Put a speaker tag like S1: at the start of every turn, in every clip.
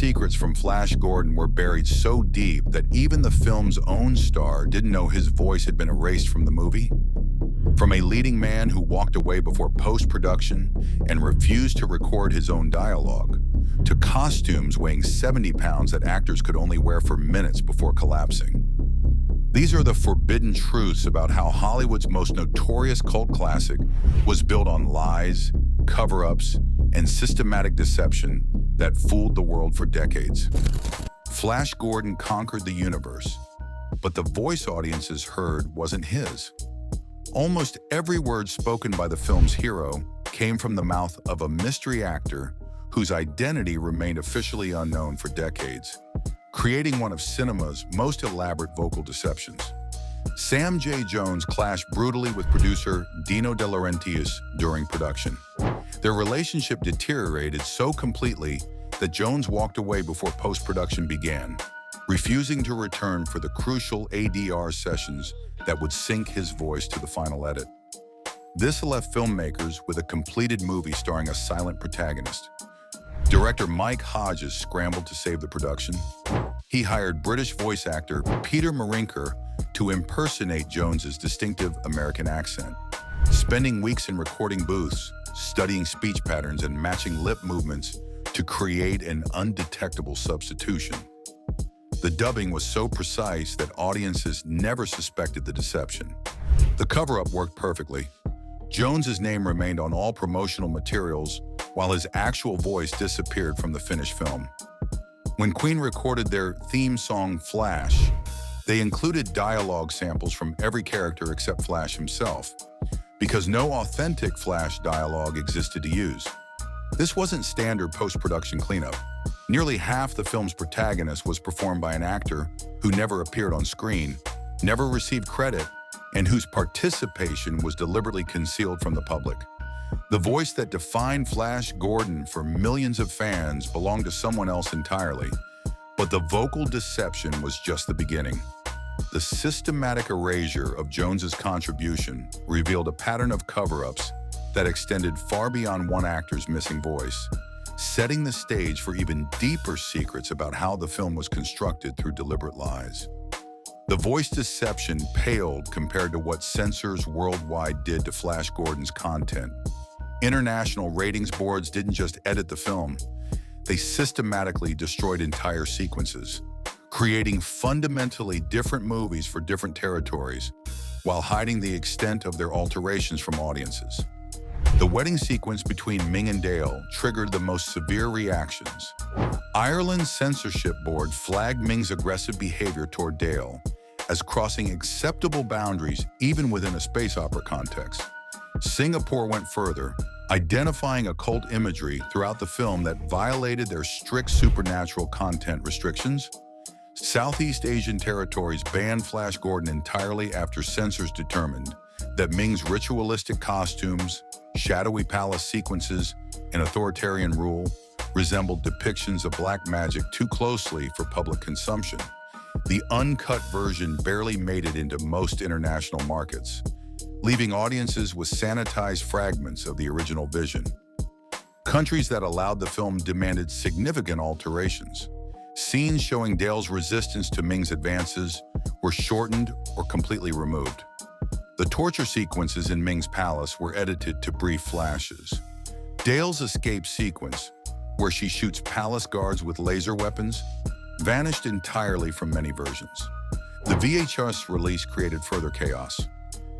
S1: secrets from Flash Gordon were buried so deep that even the film's own star didn't know his voice had been erased from the movie. From a leading man who walked away before post-production and refused to record his own dialogue, to costumes weighing 70 pounds that actors could only wear for minutes before collapsing. These are the forbidden truths about how Hollywood's most notorious cult classic was built on lies, cover-ups, and systematic deception that fooled the world for decades. Flash Gordon conquered the universe, but the voice audiences heard wasn't his. Almost every word spoken by the film's hero came from the mouth of a mystery actor whose identity remained officially unknown for decades, creating one of cinema's most elaborate vocal deceptions. Sam J. Jones clashed brutally with producer Dino De Laurentiis during production. Their relationship deteriorated so completely that Jones walked away before post-production began, refusing to return for the crucial ADR sessions that would sync his voice to the final edit. This left filmmakers with a completed movie starring a silent protagonist. Director Mike Hodges scrambled to save the production. He hired British voice actor Peter Marinker to impersonate Jones's distinctive American accent, spending weeks in recording booths, studying speech patterns and matching lip movements to create an undetectable substitution. The dubbing was so precise that audiences never suspected the deception. The cover-up worked perfectly. Jones's name remained on all promotional materials, while his actual voice disappeared from the finished film. When Queen recorded their theme song, Flash, they included dialogue samples from every character except Flash himself, because no authentic Flash dialogue existed to use. This wasn't standard post-production cleanup. Nearly half the film's protagonist was performed by an actor who never appeared on screen, never received credit, and whose participation was deliberately concealed from the public. The voice that defined Flash Gordon for millions of fans belonged to someone else entirely, but the vocal deception was just the beginning. The systematic erasure of Jones's contribution revealed a pattern of cover-ups that extended far beyond one actor's missing voice, setting the stage for even deeper secrets about how the film was constructed through deliberate lies. The voice deception paled compared to what censors worldwide did to Flash Gordon's content. International ratings boards didn't just edit the film, they systematically destroyed entire sequences, creating fundamentally different movies for different territories, while hiding the extent of their alterations from audiences. The wedding sequence between Ming and Dale triggered the most severe reactions. Ireland's censorship board flagged Ming's aggressive behavior toward Dale as crossing acceptable boundaries even within a space opera context. Singapore went further, identifying occult imagery throughout the film that violated their strict supernatural content restrictions. Southeast Asian territories banned Flash Gordon entirely after censors determined that Ming's ritualistic costumes, shadowy palace sequences, and authoritarian rule resembled depictions of black magic too closely for public consumption. The uncut version barely made it into most international markets, leaving audiences with sanitized fragments of the original vision. Countries that allowed the film demanded significant alterations. Scenes showing Dale's resistance to Ming's advances were shortened or completely removed. The torture sequences in Ming's palace were edited to brief flashes. Dale's escape sequence, where she shoots palace guards with laser weapons, vanished entirely from many versions. The VHS release created further chaos.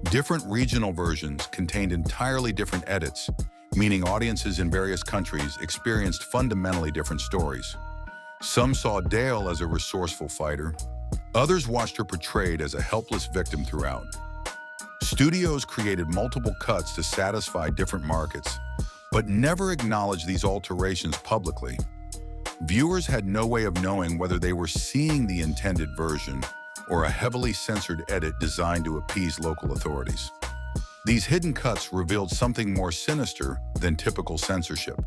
S1: Different regional versions contained entirely different edits, meaning audiences in various countries experienced fundamentally different stories. Some saw Dale as a resourceful fighter. Others watched her portrayed as a helpless victim throughout. Studios created multiple cuts to satisfy different markets, but never acknowledged these alterations publicly. Viewers had no way of knowing whether they were seeing the intended version or a heavily censored edit designed to appease local authorities. These hidden cuts revealed something more sinister than typical censorship: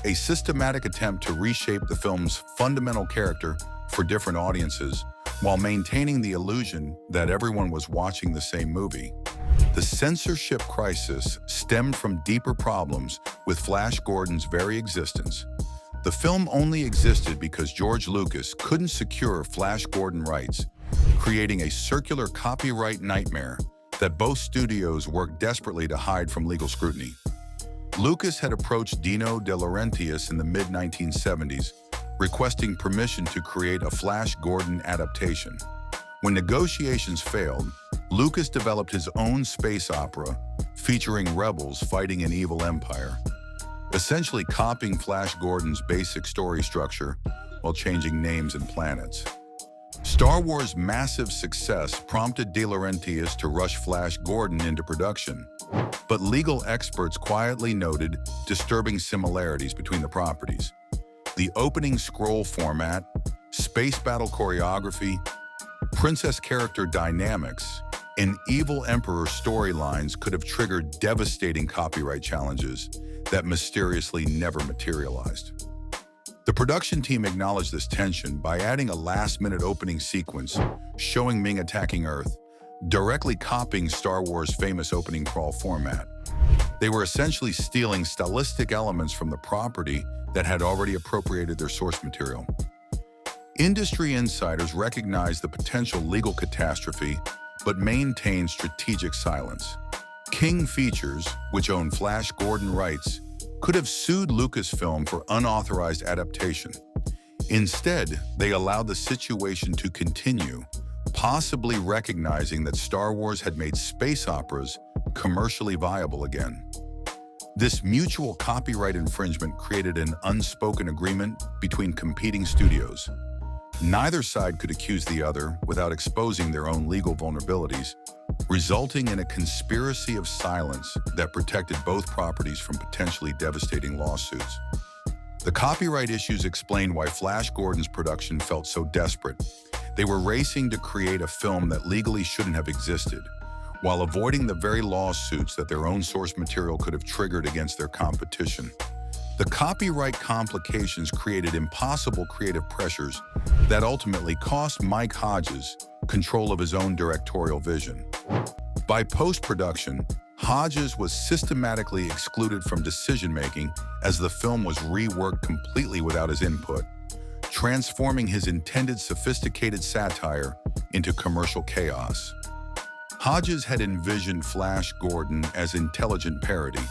S1: a systematic attempt to reshape the film's fundamental character for different audiences while maintaining the illusion that everyone was watching the same movie. The censorship crisis stemmed from deeper problems with Flash Gordon's very existence. The film only existed because George Lucas couldn't secure Flash Gordon rights, creating a circular copyright nightmare that both studios worked desperately to hide from legal scrutiny. Lucas had approached Dino De Laurentiis in the mid-1970s, requesting permission to create a Flash Gordon adaptation. When negotiations failed, Lucas developed his own space opera featuring rebels fighting an evil empire, essentially copying Flash Gordon's basic story structure while changing names and planets. Star Wars' massive success prompted De Laurentiis to rush Flash Gordon into production, but legal experts quietly noted disturbing similarities between the properties. The opening scroll format, space battle choreography, princess character dynamics, and evil emperor storylines could have triggered devastating copyright challenges that mysteriously never materialized. The production team acknowledged this tension by adding a last-minute opening sequence showing Ming attacking Earth, directly copying Star Wars' famous opening crawl format. They were essentially stealing stylistic elements from the property that had already appropriated their source material. Industry insiders recognized the potential legal catastrophe, but maintained strategic silence. King Features, which owned Flash Gordon rights, could have sued Lucasfilm for unauthorized adaptation. Instead, they allowed the situation to continue, possibly recognizing that Star Wars had made space operas commercially viable again. This mutual copyright infringement created an unspoken agreement between competing studios. Neither side could accuse the other without exposing their own legal vulnerabilities, resulting in a conspiracy of silence that protected both properties from potentially devastating lawsuits. The copyright issues explain why Flash Gordon's production felt so desperate. They were racing to create a film that legally shouldn't have existed, while avoiding the very lawsuits that their own source material could have triggered against their competition. The copyright complications created impossible creative pressures that ultimately cost Mike Hodges control of his own directorial vision. By post-production, Hodges was systematically excluded from decision-making as the film was reworked completely without his input, transforming his intended sophisticated satire into commercial chaos. Hodges had envisioned Flash Gordon as intelligent parody,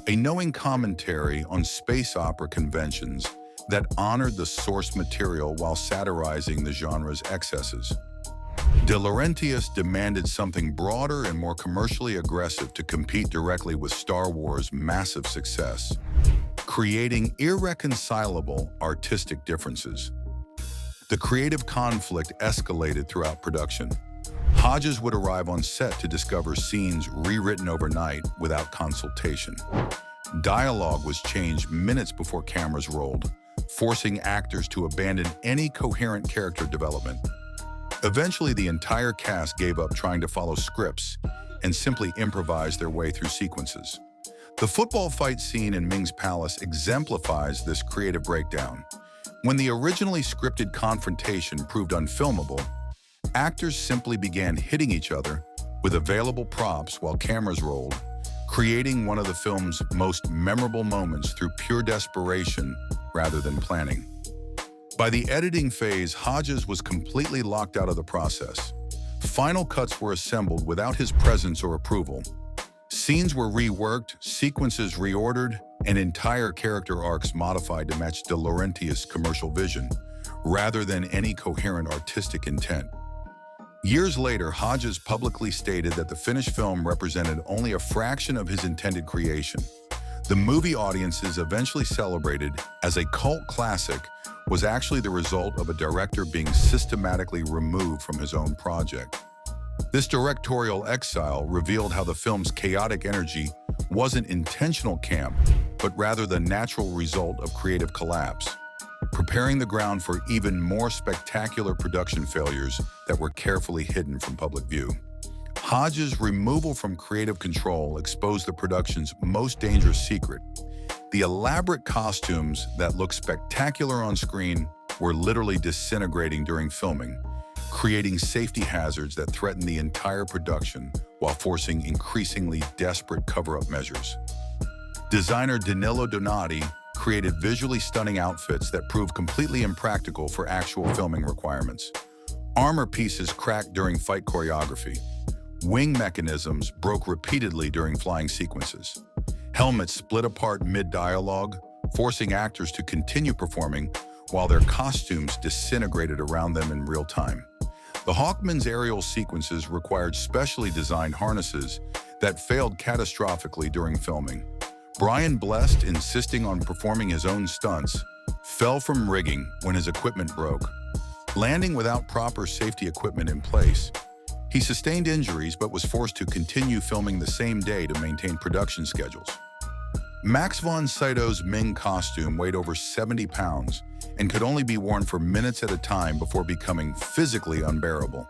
S1: a knowing commentary on space opera conventions that honored the source material while satirizing the genre's excesses. De Laurentiis demanded something broader and more commercially aggressive to compete directly with Star Wars' massive success, creating irreconcilable artistic differences. The creative conflict escalated throughout production. Hodges would arrive on set to discover scenes rewritten overnight without consultation. Dialogue was changed minutes before cameras rolled, forcing actors to abandon any coherent character development. Eventually, the entire cast gave up trying to follow scripts and simply improvised their way through sequences. The football fight scene in Ming's palace exemplifies this creative breakdown. When the originally scripted confrontation proved unfilmable, actors simply began hitting each other with available props while cameras rolled, creating one of the film's most memorable moments through pure desperation rather than planning. By the editing phase, Hodges was completely locked out of the process. Final cuts were assembled without his presence or approval. Scenes were reworked, sequences reordered, and entire character arcs modified to match De Laurentiis' commercial vision, rather than any coherent artistic intent. Years later, Hodges publicly stated that the finished film represented only a fraction of his intended creation. The movie audiences eventually celebrated as a cult classic was actually the result of a director being systematically removed from his own project. This directorial exile revealed how the film's chaotic energy wasn't intentional camp, but rather the natural result of creative collapse, preparing the ground for even more spectacular production failures that were carefully hidden from public view. Hodges' removal from creative control exposed the production's most dangerous secret. The elaborate costumes that looked spectacular on screen were literally disintegrating during filming, creating safety hazards that threatened the entire production while forcing increasingly desperate cover-up measures. Designer Danilo Donati created visually stunning outfits that proved completely impractical for actual filming requirements. Armor pieces cracked during fight choreography. Wing mechanisms broke repeatedly during flying sequences. Helmets split apart mid-dialogue, forcing actors to continue performing while their costumes disintegrated around them in real time. The Hawkman's aerial sequences required specially designed harnesses that failed catastrophically during filming. Brian Blessed, insisting on performing his own stunts, fell from rigging when his equipment broke. Landing without proper safety equipment in place, he sustained injuries but was forced to continue filming the same day to maintain production schedules. Max von Sydow's Ming costume weighed over 70 pounds and could only be worn for minutes at a time before becoming physically unbearable.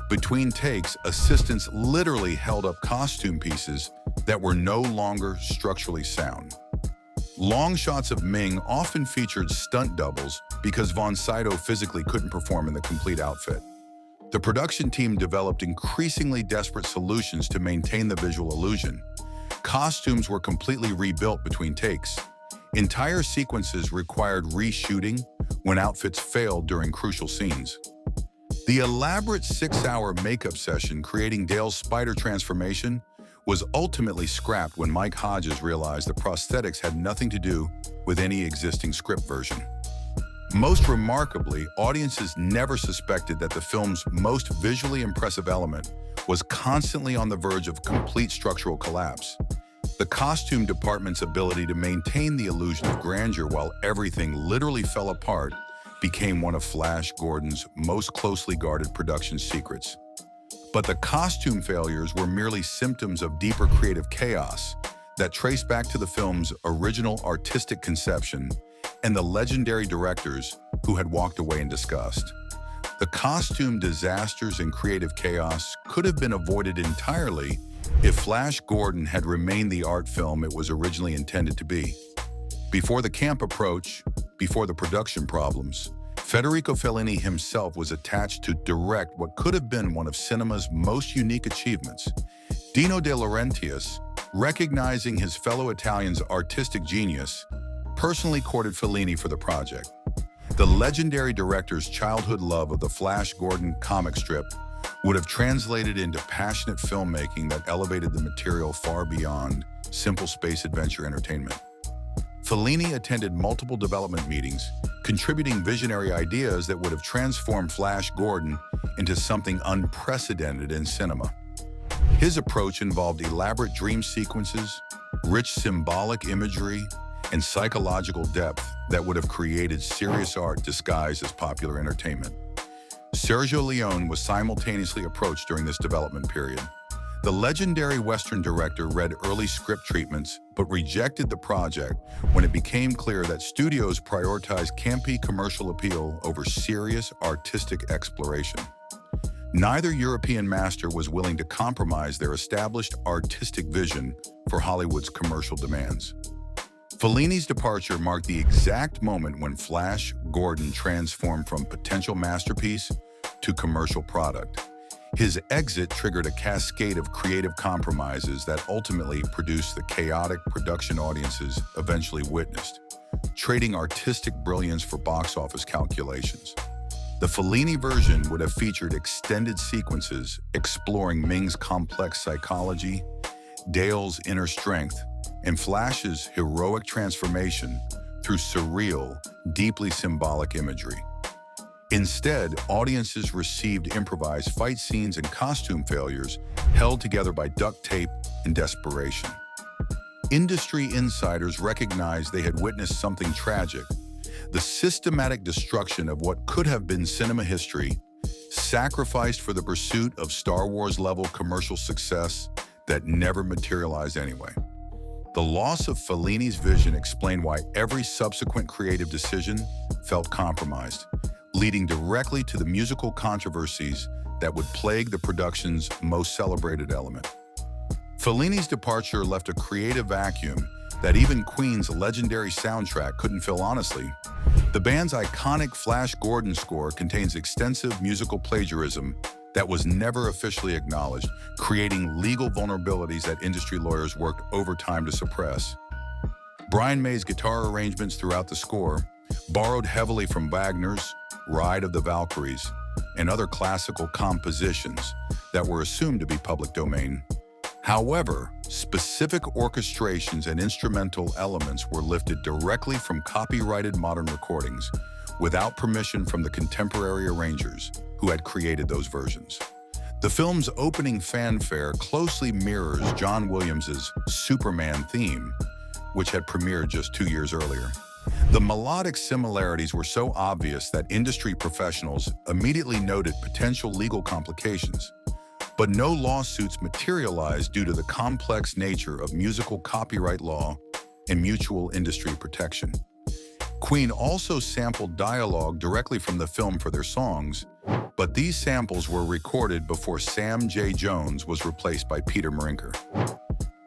S1: Between takes, assistants literally held up costume pieces that were no longer structurally sound. Long shots of Ming often featured stunt doubles because von Sydow physically couldn't perform in the complete outfit. The production team developed increasingly desperate solutions to maintain the visual illusion. Costumes were completely rebuilt between takes. Entire sequences required reshooting when outfits failed during crucial scenes. The elaborate 6-hour makeup session creating Dale's spider transformation was ultimately scrapped when Mike Hodges realized the prosthetics had nothing to do with any existing script version. Most remarkably, audiences never suspected that the film's most visually impressive element was constantly on the verge of complete structural collapse. The costume department's ability to maintain the illusion of grandeur while everything literally fell apart became one of Flash Gordon's most closely guarded production secrets. But the costume failures were merely symptoms of deeper creative chaos that trace back to the film's original artistic conception and the legendary directors who had walked away in disgust. The costume disasters and creative chaos could have been avoided entirely if Flash Gordon had remained the art film it was originally intended to be. Before the camp approach, before the production problems, Federico Fellini himself was attached to direct what could have been one of cinema's most unique achievements. Dino De Laurentiis, recognizing his fellow Italian's artistic genius, personally courted Fellini for the project. The legendary director's childhood love of the Flash Gordon comic strip would have translated into passionate filmmaking that elevated the material far beyond simple space adventure entertainment. Fellini attended multiple development meetings, contributing visionary ideas that would have transformed Flash Gordon into something unprecedented in cinema. His approach involved elaborate dream sequences, rich symbolic imagery, and psychological depth that would have created serious art disguised as popular entertainment. Sergio Leone was simultaneously approached during this development period. The legendary Western director read early script treatments but rejected the project when it became clear that studios prioritized campy commercial appeal over serious artistic exploration. Neither European master was willing to compromise their established artistic vision for Hollywood's commercial demands. Fellini's departure marked the exact moment when Flash Gordon transformed from potential masterpiece to commercial product. His exit triggered a cascade of creative compromises that ultimately produced the chaotic production audiences eventually witnessed, trading artistic brilliance for box office calculations. The Fellini version would have featured extended sequences exploring Ming's complex psychology, Dale's inner strength, and Flash's heroic transformation through surreal, deeply symbolic imagery. Instead, audiences received improvised fight scenes and costume failures held together by duct tape and desperation. Industry insiders recognized they had witnessed something tragic: the systematic destruction of what could have been cinema history, sacrificed for the pursuit of Star Wars-level commercial success that never materialized anyway. The loss of Fellini's vision explained why every subsequent creative decision felt compromised, leading directly to the musical controversies that would plague the production's most celebrated element. Fellini's departure left a creative vacuum that even Queen's legendary soundtrack couldn't fill honestly. The band's iconic Flash Gordon score contains extensive musical plagiarism that was never officially acknowledged, creating legal vulnerabilities that industry lawyers worked overtime to suppress. Brian May's guitar arrangements throughout the score borrowed heavily from Wagner's Ride of the Valkyries and other classical compositions that were assumed to be public domain. However, specific orchestrations and instrumental elements were lifted directly from copyrighted modern recordings without permission from the contemporary arrangers who had created those versions. The film's opening fanfare closely mirrors John Williams's Superman theme, which had premiered just 2 years earlier. The melodic similarities were so obvious that industry professionals immediately noted potential legal complications, but no lawsuits materialized due to the complex nature of musical copyright law and mutual industry protection. Queen also sampled dialogue directly from the film for their songs, but these samples were recorded before Sam J. Jones was replaced by Peter Marinker.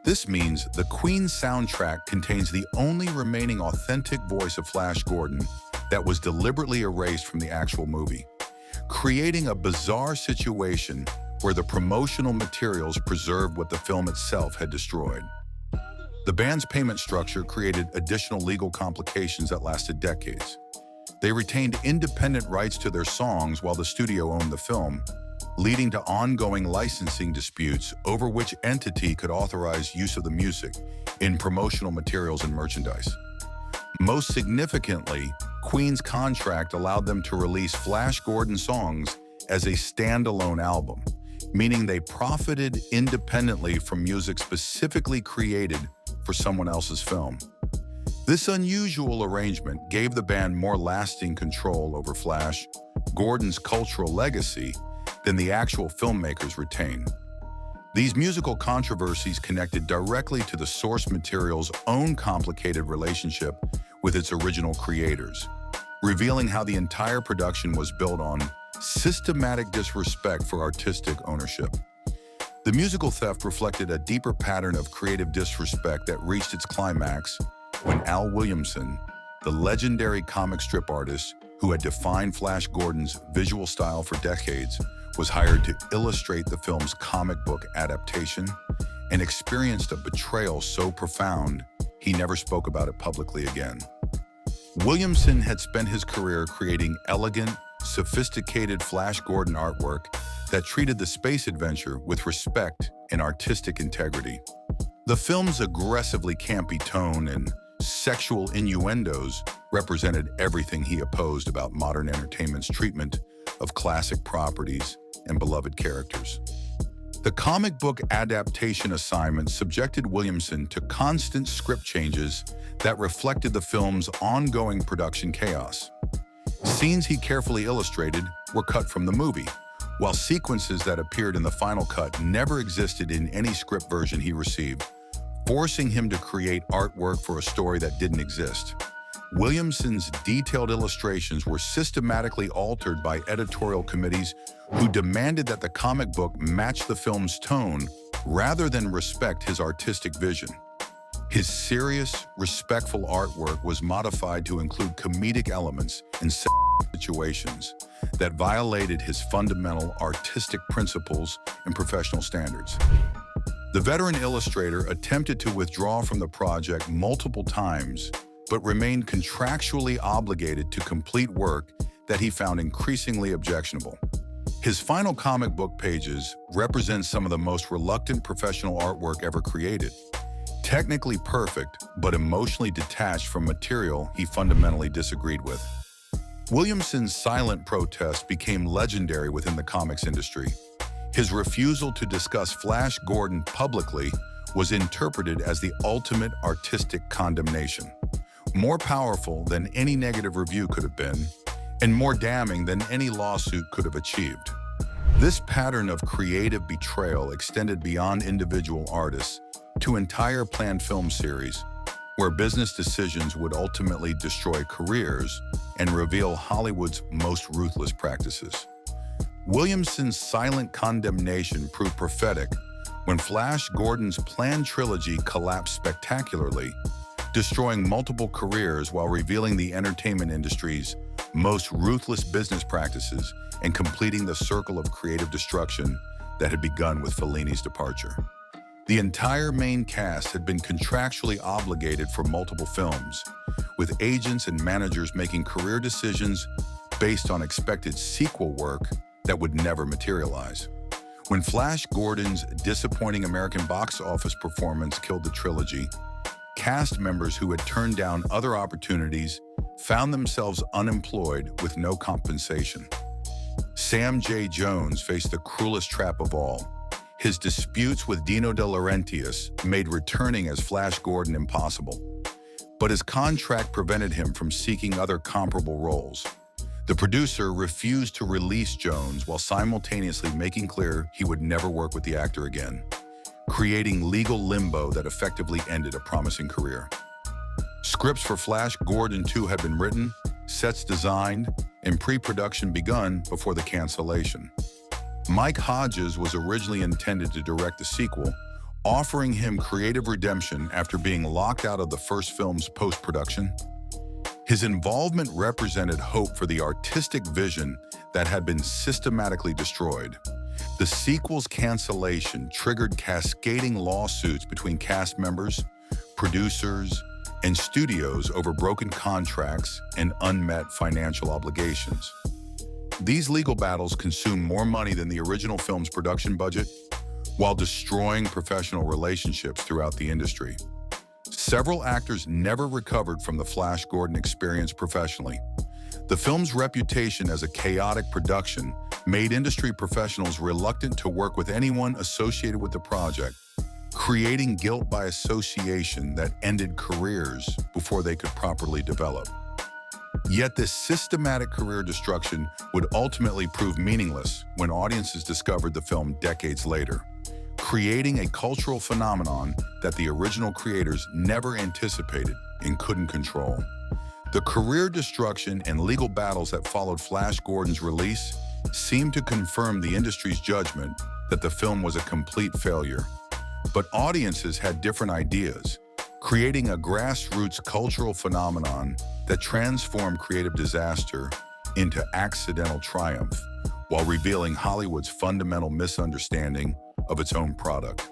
S1: This means the Queen soundtrack contains the only remaining authentic voice of Flash Gordon that was deliberately erased from the actual movie, creating a bizarre situation where the promotional materials preserved what the film itself had destroyed. The band's payment structure created additional legal complications that lasted decades. They retained independent rights to their songs while the studio owned the film, leading to ongoing licensing disputes over which entity could authorize use of the music in promotional materials and merchandise. Most significantly, Queen's contract allowed them to release Flash Gordon songs as a standalone album, meaning they profited independently from music specifically created for someone else's film. This unusual arrangement gave the band more lasting control over Flash Gordon's cultural legacy than the actual filmmakers retained. These musical controversies connected directly to the source material's own complicated relationship with its original creators, revealing how the entire production was built on systematic disrespect for artistic ownership. The musical theft reflected a deeper pattern of creative disrespect that reached its climax when Al Williamson, the legendary comic strip artist who had defined Flash Gordon's visual style for decades, was hired to illustrate the film's comic book adaptation and experienced a betrayal so profound he never spoke about it publicly again. Williamson had spent his career creating elegant, sophisticated Flash Gordon artwork that treated the space adventure with respect and artistic integrity. The film's aggressively campy tone and sexual innuendos represented everything he opposed about modern entertainment's treatment of classic properties and beloved characters. The comic book adaptation assignment subjected Williamson to constant script changes that reflected the film's ongoing production chaos. Scenes he carefully illustrated were cut from the movie, while sequences that appeared in the final cut never existed in any script version he received, forcing him to create artwork for a story that didn't exist. Williamson's detailed illustrations were systematically altered by editorial committees who demanded that the comic book match the film's tone rather than respect his artistic vision. His serious, respectful artwork was modified to include comedic elements and situations that violated his fundamental artistic principles and professional standards. The veteran illustrator attempted to withdraw from the project multiple times, but remained contractually obligated to complete work that he found increasingly objectionable. His final comic book pages represent some of the most reluctant professional artwork ever created, technically perfect, but emotionally detached from material he fundamentally disagreed with. Williamson's silent protest became legendary within the comics industry. His refusal to discuss Flash Gordon publicly was interpreted as the ultimate artistic condemnation, more powerful than any negative review could have been, and more damning than any lawsuit could have achieved. This pattern of creative betrayal extended beyond individual artists to entire planned film series, where business decisions would ultimately destroy careers and reveal Hollywood's most ruthless practices. Williamson's silent condemnation proved prophetic when Flash Gordon's planned trilogy collapsed spectacularly, destroying multiple careers while revealing the entertainment industry's most ruthless business practices and completing the circle of creative destruction that had begun with Fellini's departure. The entire main cast had been contractually obligated for multiple films, with agents and managers making career decisions based on expected sequel work that would never materialize. When Flash Gordon's disappointing American box office performance killed the trilogy, cast members who had turned down other opportunities found themselves unemployed with no compensation. Sam J. Jones faced the cruelest trap of all. His disputes with Dino De Laurentiis made returning as Flash Gordon impossible, but his contract prevented him from seeking other comparable roles. The producer refused to release Jones while simultaneously making clear he would never work with the actor again, creating legal limbo that effectively ended a promising career. Scripts for Flash Gordon 2 had been written, sets designed, and pre-production begun before the cancellation. Mike Hodges was originally intended to direct the sequel, offering him creative redemption after being locked out of the first film's post-production. His involvement represented hope for the artistic vision that had been systematically destroyed. The sequel's cancellation triggered cascading lawsuits between cast members, producers, and studios over broken contracts and unmet financial obligations. These legal battles consumed more money than the original film's production budget, while destroying professional relationships throughout the industry. Several actors never recovered from the Flash Gordon experience professionally. The film's reputation as a chaotic production made industry professionals reluctant to work with anyone associated with the project, creating guilt by association that ended careers before they could properly develop. Yet this systematic career destruction would ultimately prove meaningless when audiences discovered the film decades later, creating a cultural phenomenon that the original creators never anticipated and couldn't control. The career destruction and legal battles that followed Flash Gordon's release seemed to confirm the industry's judgment that the film was a complete failure. But audiences had different ideas, creating a grassroots cultural phenomenon that transformed creative disaster into accidental triumph, while revealing Hollywood's fundamental misunderstanding of its own product.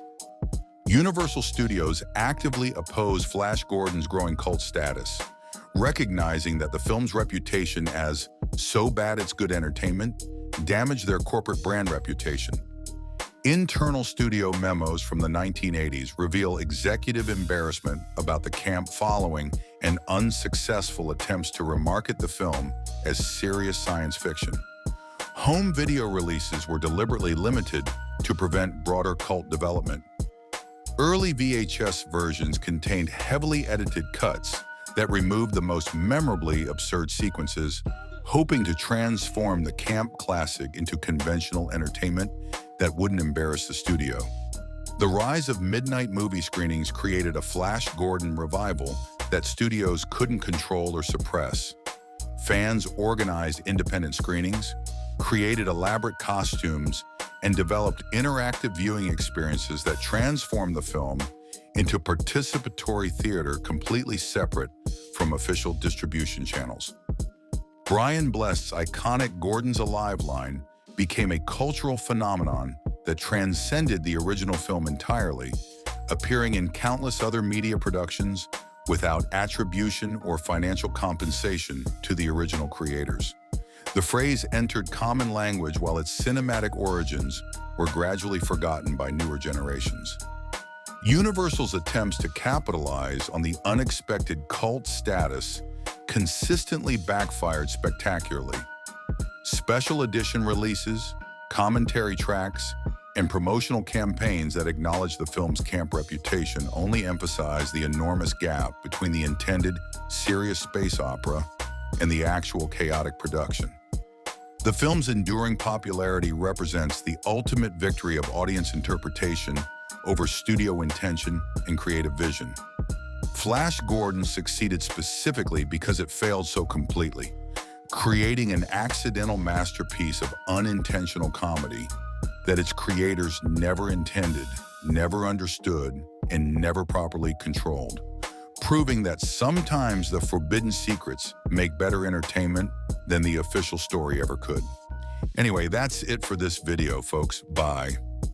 S1: Universal Studios actively opposed Flash Gordon's growing cult status, recognizing that the film's reputation as so bad it's good entertainment damaged their corporate brand reputation. Internal studio memos from the 1980s reveal executive embarrassment about the camp following and unsuccessful attempts to remarket the film as serious science fiction. Home video releases were deliberately limited to prevent broader cult development. Early VHS versions contained heavily edited cuts that removed the most memorably absurd sequences, hoping to transform the camp classic into conventional entertainment that wouldn't embarrass the studio. The rise of midnight movie screenings created a Flash Gordon revival that studios couldn't control or suppress. Fans organized independent screenings, created elaborate costumes, and developed interactive viewing experiences that transformed the film into participatory theater completely separate from official distribution channels. Brian Bless's iconic Gordon's Alive line became a cultural phenomenon that transcended the original film entirely, appearing in countless other media productions without attribution or financial compensation to the original creators. The phrase entered common language while its cinematic origins were gradually forgotten by newer generations. Universal's attempts to capitalize on the unexpected cult status consistently backfired spectacularly. Special edition releases, commentary tracks, and promotional campaigns that acknowledged the film's camp reputation only emphasized the enormous gap between the intended serious space opera and the actual chaotic production. The film's enduring popularity represents the ultimate victory of audience interpretation over studio intention and creative vision. Flash Gordon succeeded specifically because it failed so completely, creating an accidental masterpiece of unintentional comedy that its creators never intended, never understood, and never properly controlled, proving that sometimes the forbidden secrets make better entertainment than the official story ever could. Anyway, that's it for this video, folks. Bye.